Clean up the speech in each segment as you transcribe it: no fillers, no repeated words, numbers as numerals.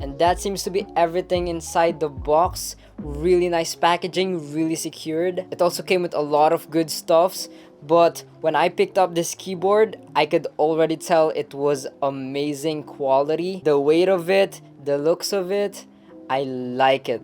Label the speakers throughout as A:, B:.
A: And that seems to be everything inside the box. Really nice packaging, really secured. It also came with a lot of good stuffs, but when I picked up this keyboard, I could already tell it was amazing quality. The weight of it, the looks of it, I like it.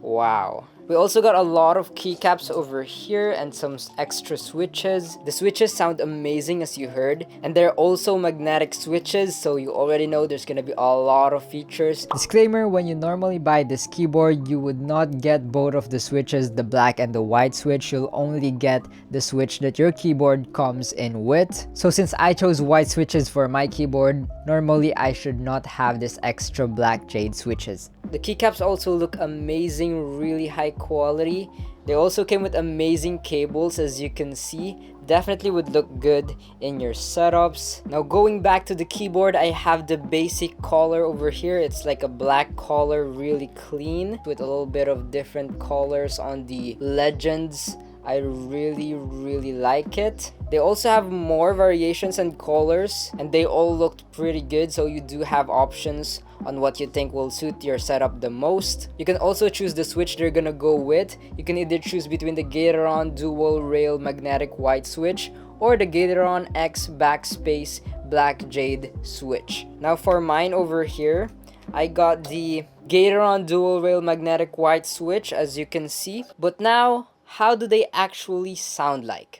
A: Wow. We also got a lot of keycaps over here and some extra switches. The switches sound amazing, as you heard, and they're also magnetic switches, so you already know there's gonna be a lot of features. Disclaimer, when you normally buy this keyboard, you would not get both of the switches, the black and the white switch. You'll only get the switch that your keyboard comes in with. So since I chose white switches for my keyboard, normally I should not have this extra black jade switches. The keycaps also look amazing, really high quality. They also came with amazing cables, as you can see. Definitely would look good in your setups. Now going back to the keyboard, I have the basic color over here. It's like a black color, really clean, with a little bit of different colors on the legends. I really like it. They also have more variations and colors, and they all looked pretty good, so you do have options on what you think will suit your setup the most. You can also choose the switch they're gonna go with. You can either choose between the Gateron dual rail magnetic white switch or the Gateron X Backspace black jade switch. Now for mine over here, I got the Gateron dual rail magnetic white switch, as you can see. But now, how do they actually sound like?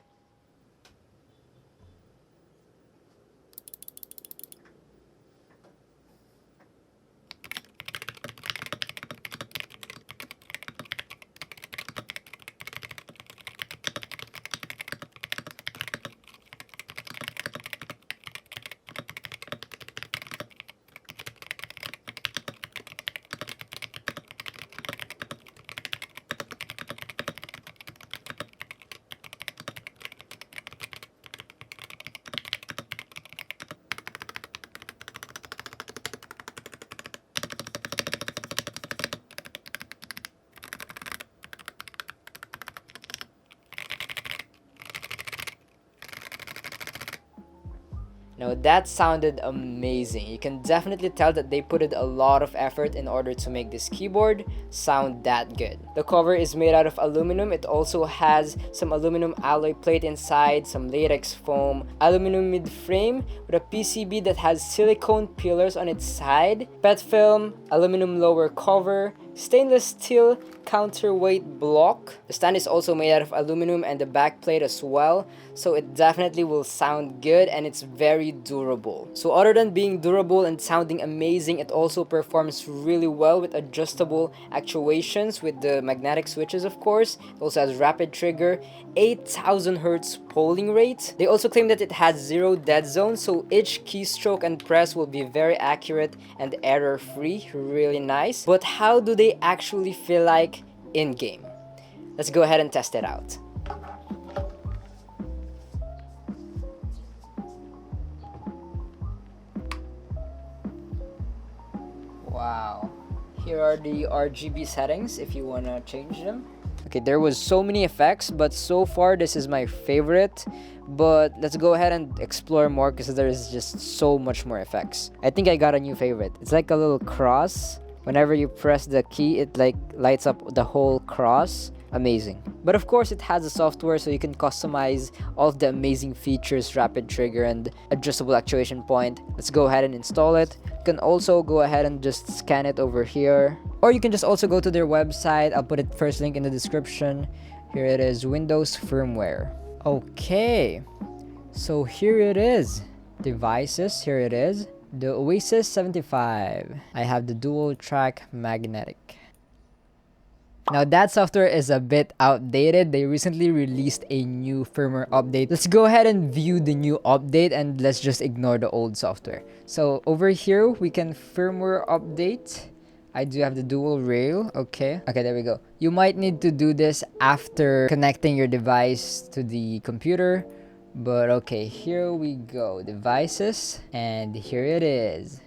A: Now that sounded amazing. You can definitely tell that they put in a lot of effort in order to make this keyboard sound that good. The cover is made out of aluminum. It also has some aluminum alloy plate inside, some latex foam, aluminum mid frame with a PCB that has silicone pillars on its side, PET film, aluminum lower cover, stainless steel counterweight block. The stand is also made out of aluminum and the back plate as well, so it definitely will sound good, and it's very durable. So other than being durable and sounding amazing, it also performs really well with adjustable actuations with the magnetic switches, of course. It also has rapid trigger, 8000 Hz polling rate. They also claim that it has 0 dead zone, so each keystroke and press will be very accurate and error free. Really nice. But how do they actually feel like in game? Let's go ahead and test it out. Wow. Here are the RGB settings if you want to change them. Okay, there was so many effects, but so far this is my favorite. But let's go ahead and explore more because there is just so much more effects. I think I got a new favorite. It's like a little cross. Whenever you press the key, it like lights up the whole cross. Amazing. But of course, it has a software, so you can customize all of the amazing features, rapid trigger and adjustable actuation point. Let's go ahead and install it. You can also go ahead and just scan it over here, or you can just also go to their website. I'll put it first link in the description. Here it is, Windows firmware. Okay, so here it is. Devices, here it is. The Oasis 75. I have the dual track magnetic. Now that software is a bit outdated. They recently released a new firmware update. Let's go ahead and view the new update, and let's just ignore the old software. So over here we can firmware update. I do have the dual rail. Okay, there we go. You might need to do this after connecting your device to the computer. But okay, here we go. Devices, and here it is.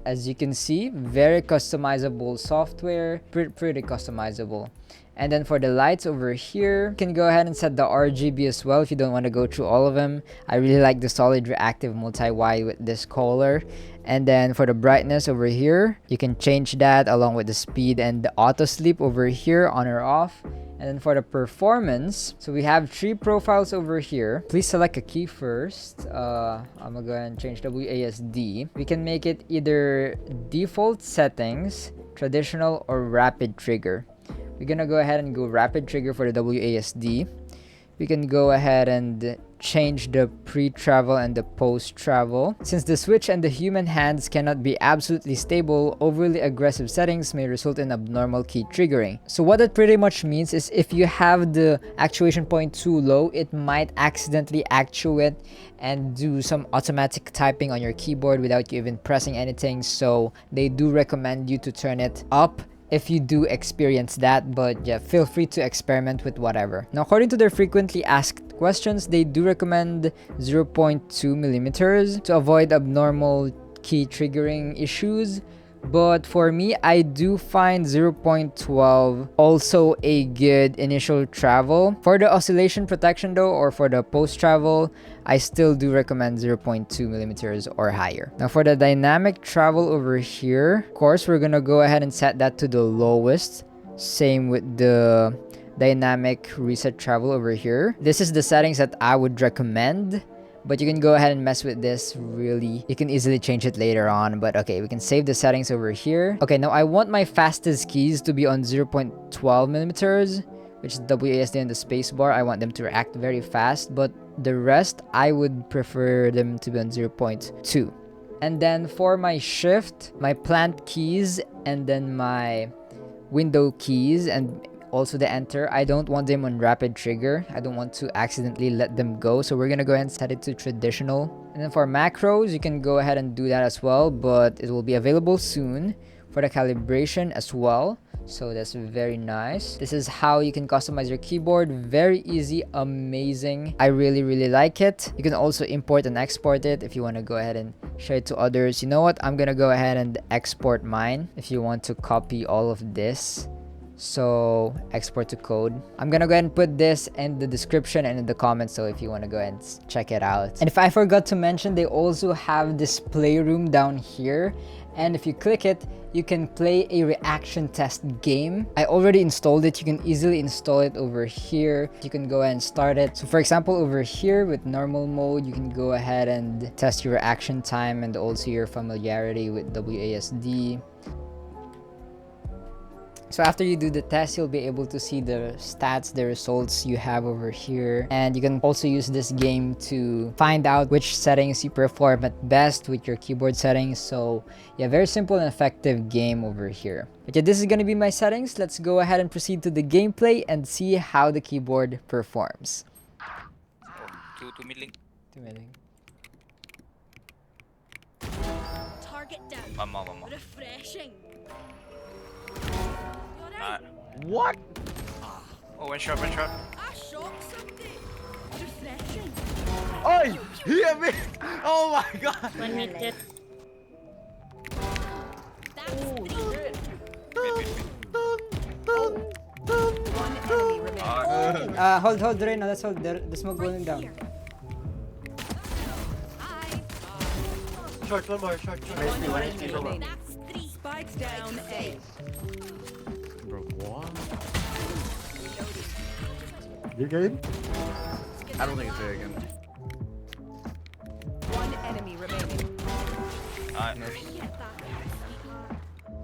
A: As you can see, very customizable software, pretty customizable. And then for the lights over here, you can go ahead and set the RGB as well if you don't want to go through all of them. I really like the solid reactive multi-Y with this color. And then for the brightness over here, you can change that along with the speed and the auto sleep over here, on or off. And then for the performance, so we have 3 profiles over here. Please select a key first. I'm gonna go ahead and change WASD. We can make it either default settings, traditional, or rapid trigger. We're gonna go ahead and go rapid trigger for the WASD. We can go ahead and change the pre-travel and the post-travel. Since the switch and the human hands cannot be absolutely stable, overly aggressive settings may result in abnormal key triggering. So what that pretty much means is if you have the actuation point too low, it might accidentally actuate and do some automatic typing on your keyboard without you even pressing anything. So they do recommend you to turn it up if you do experience that, but yeah, feel free to experiment with whatever. Now, according to their frequently asked questions, they do recommend 0.2 millimeters to avoid abnormal key triggering issues. But for me, I do find 0.12 also a good initial travel. For the oscillation protection though, or for the post travel, I still do recommend 0.2 millimeters or higher. Now for the dynamic travel over here, of course, we're gonna go ahead and set that to the lowest. Same with the dynamic reset travel over here. This is the settings that I would recommend. But you can go ahead and mess with this really. You can easily change it later on. But okay, we can save the settings over here. Okay, now I want my fastest keys to be on 0.12 millimeters, which is WASD and the spacebar. I want them to react very fast. But the rest, I would prefer them to be on 0.2. And then for my shift, my plant keys, and then my window keys, and also the enter, I don't want them on rapid trigger. I don't want to accidentally let them go, so we're gonna go ahead and set it to traditional. And then for macros, you can go ahead and do that as well, but it will be available soon for the calibration as well. So that's very nice. This is how you can customize your keyboard. Very easy, amazing. I really like it. You can also import and export it if you want to go ahead and share it to others. You know what, I'm gonna go ahead and export mine if you want to copy all of this. So export to code. I'm gonna go ahead and put this in the description and in the comments, so if you want to go ahead and check it out. And if I forgot to mention, they also have this playroom down here, and if you click it, you can play a reaction test game. I already installed it. You can easily install it over here. You can go ahead and start it. So for example, over here with normal mode, you can go ahead and test your reaction time and also your familiarity with WASD. So after you do the test, you'll be able to see the stats, the results you have over here. And you can also use this game to find out which settings you perform at best with your keyboard settings. So yeah, very simple and effective game over here. But yeah, this is gonna be my settings. Let's go ahead and proceed to the gameplay and see how the keyboard performs.
B: Two milling.
A: 2 milling.
C: Target down.
B: One more.
C: Refreshing.
B: What? Oh, one shot.
C: I shocked somebody. Refreshing.
D: Oi! Hear me! Oh my god!
C: One minute. That's
A: Hold Reyna, let's hold the smoke going down.
D: Short, one more, short. 1 HP, one more.
C: That's 3. Spikes down A.
D: Bro, what? You good? I don't think it's very good.
C: One enemy remaining.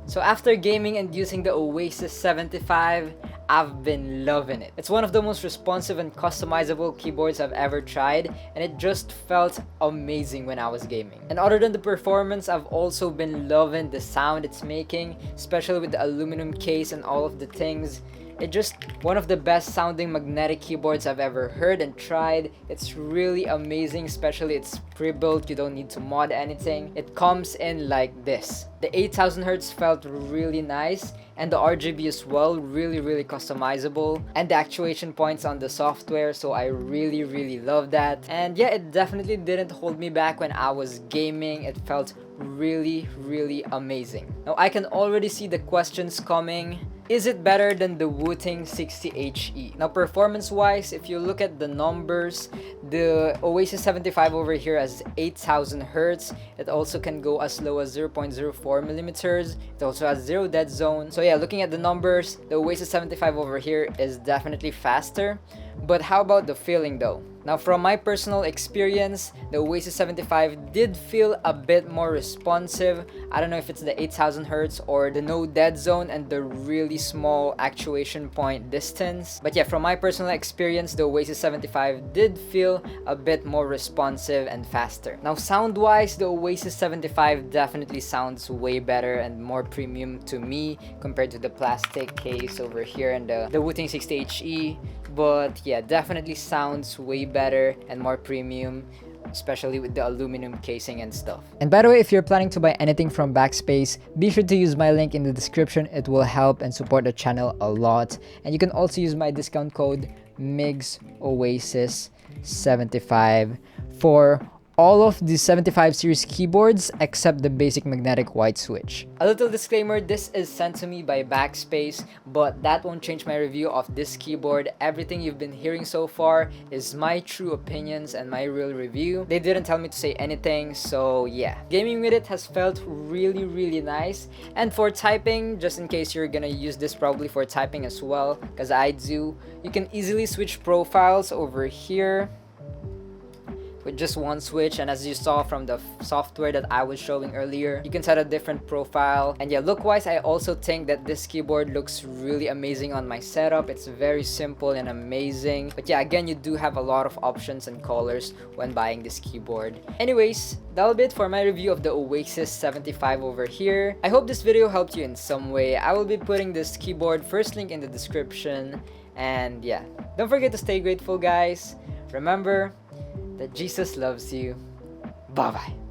A: So after gaming and using the Oasis 75, I've been loving it. It's one of the most responsive and customizable keyboards I've ever tried, and it just felt amazing when I was gaming. And other than the performance, I've also been loving the sound it's making, especially with the aluminum case and all of the things. It's just one of the best sounding magnetic keyboards I've ever heard and tried. It's really amazing, especially it's pre-built, you don't need to mod anything. It comes in like this. The 8000 Hz felt really nice, and the RGB as well, really customizable, and the actuation points on the software, so I really love that. And yeah, it definitely didn't hold me back when I was gaming. It felt really amazing. Now I can already see the questions coming. is it better than the WOOTING 60HE? Now performance wise, if you look at the numbers, the Oasis 75 over here has 8000 Hz. It also can go as low as 0.04 millimeters. It also has 0 dead zone. So yeah, looking at the numbers, the Oasis 75 over here is definitely faster. But how about the feeling though? Now from my personal experience, the Oasis 75 did feel a bit more responsive. I don't know if it's the 8000 Hz or the no dead zone and the really small actuation point distance. But yeah, from my personal experience, the Oasis 75 did feel a bit more responsive and faster. Now sound wise, the Oasis 75 definitely sounds way better and more premium to me compared to the plastic case over here and the WOOTING 60HE. But yeah, definitely sounds way better and more premium, especially with the aluminum casing and stuff. And by the way, if you're planning to buy anything from Backspace, be sure to use my link in the description. It will help and support the channel a lot. And you can also use my discount code MIGSOASIS75 for all of the 75 series keyboards except the basic magnetic white switch. A little disclaimer, this is sent to me by Backspace, but that won't change my review of this keyboard. Everything you've been hearing so far is my true opinions and my real review. They didn't tell me to say anything, so yeah. Gaming with it has felt really nice. And for typing, just in case you're gonna use this probably for typing as well, because I do, you can easily switch profiles over here with just one switch, and as you saw from the software that I was showing earlier, you can set a different profile. And yeah, look wise, I also think that this keyboard looks really amazing on my setup. It's very simple and amazing. But yeah, again, you do have a lot of options and colors when buying this keyboard. Anyways, that'll be it for my review of the Oasis 75 over here. I hope this video helped you in some way. I will be putting this keyboard first link in the description. And yeah, don't forget to stay grateful, guys. Remember that Jesus loves you. Bye bye.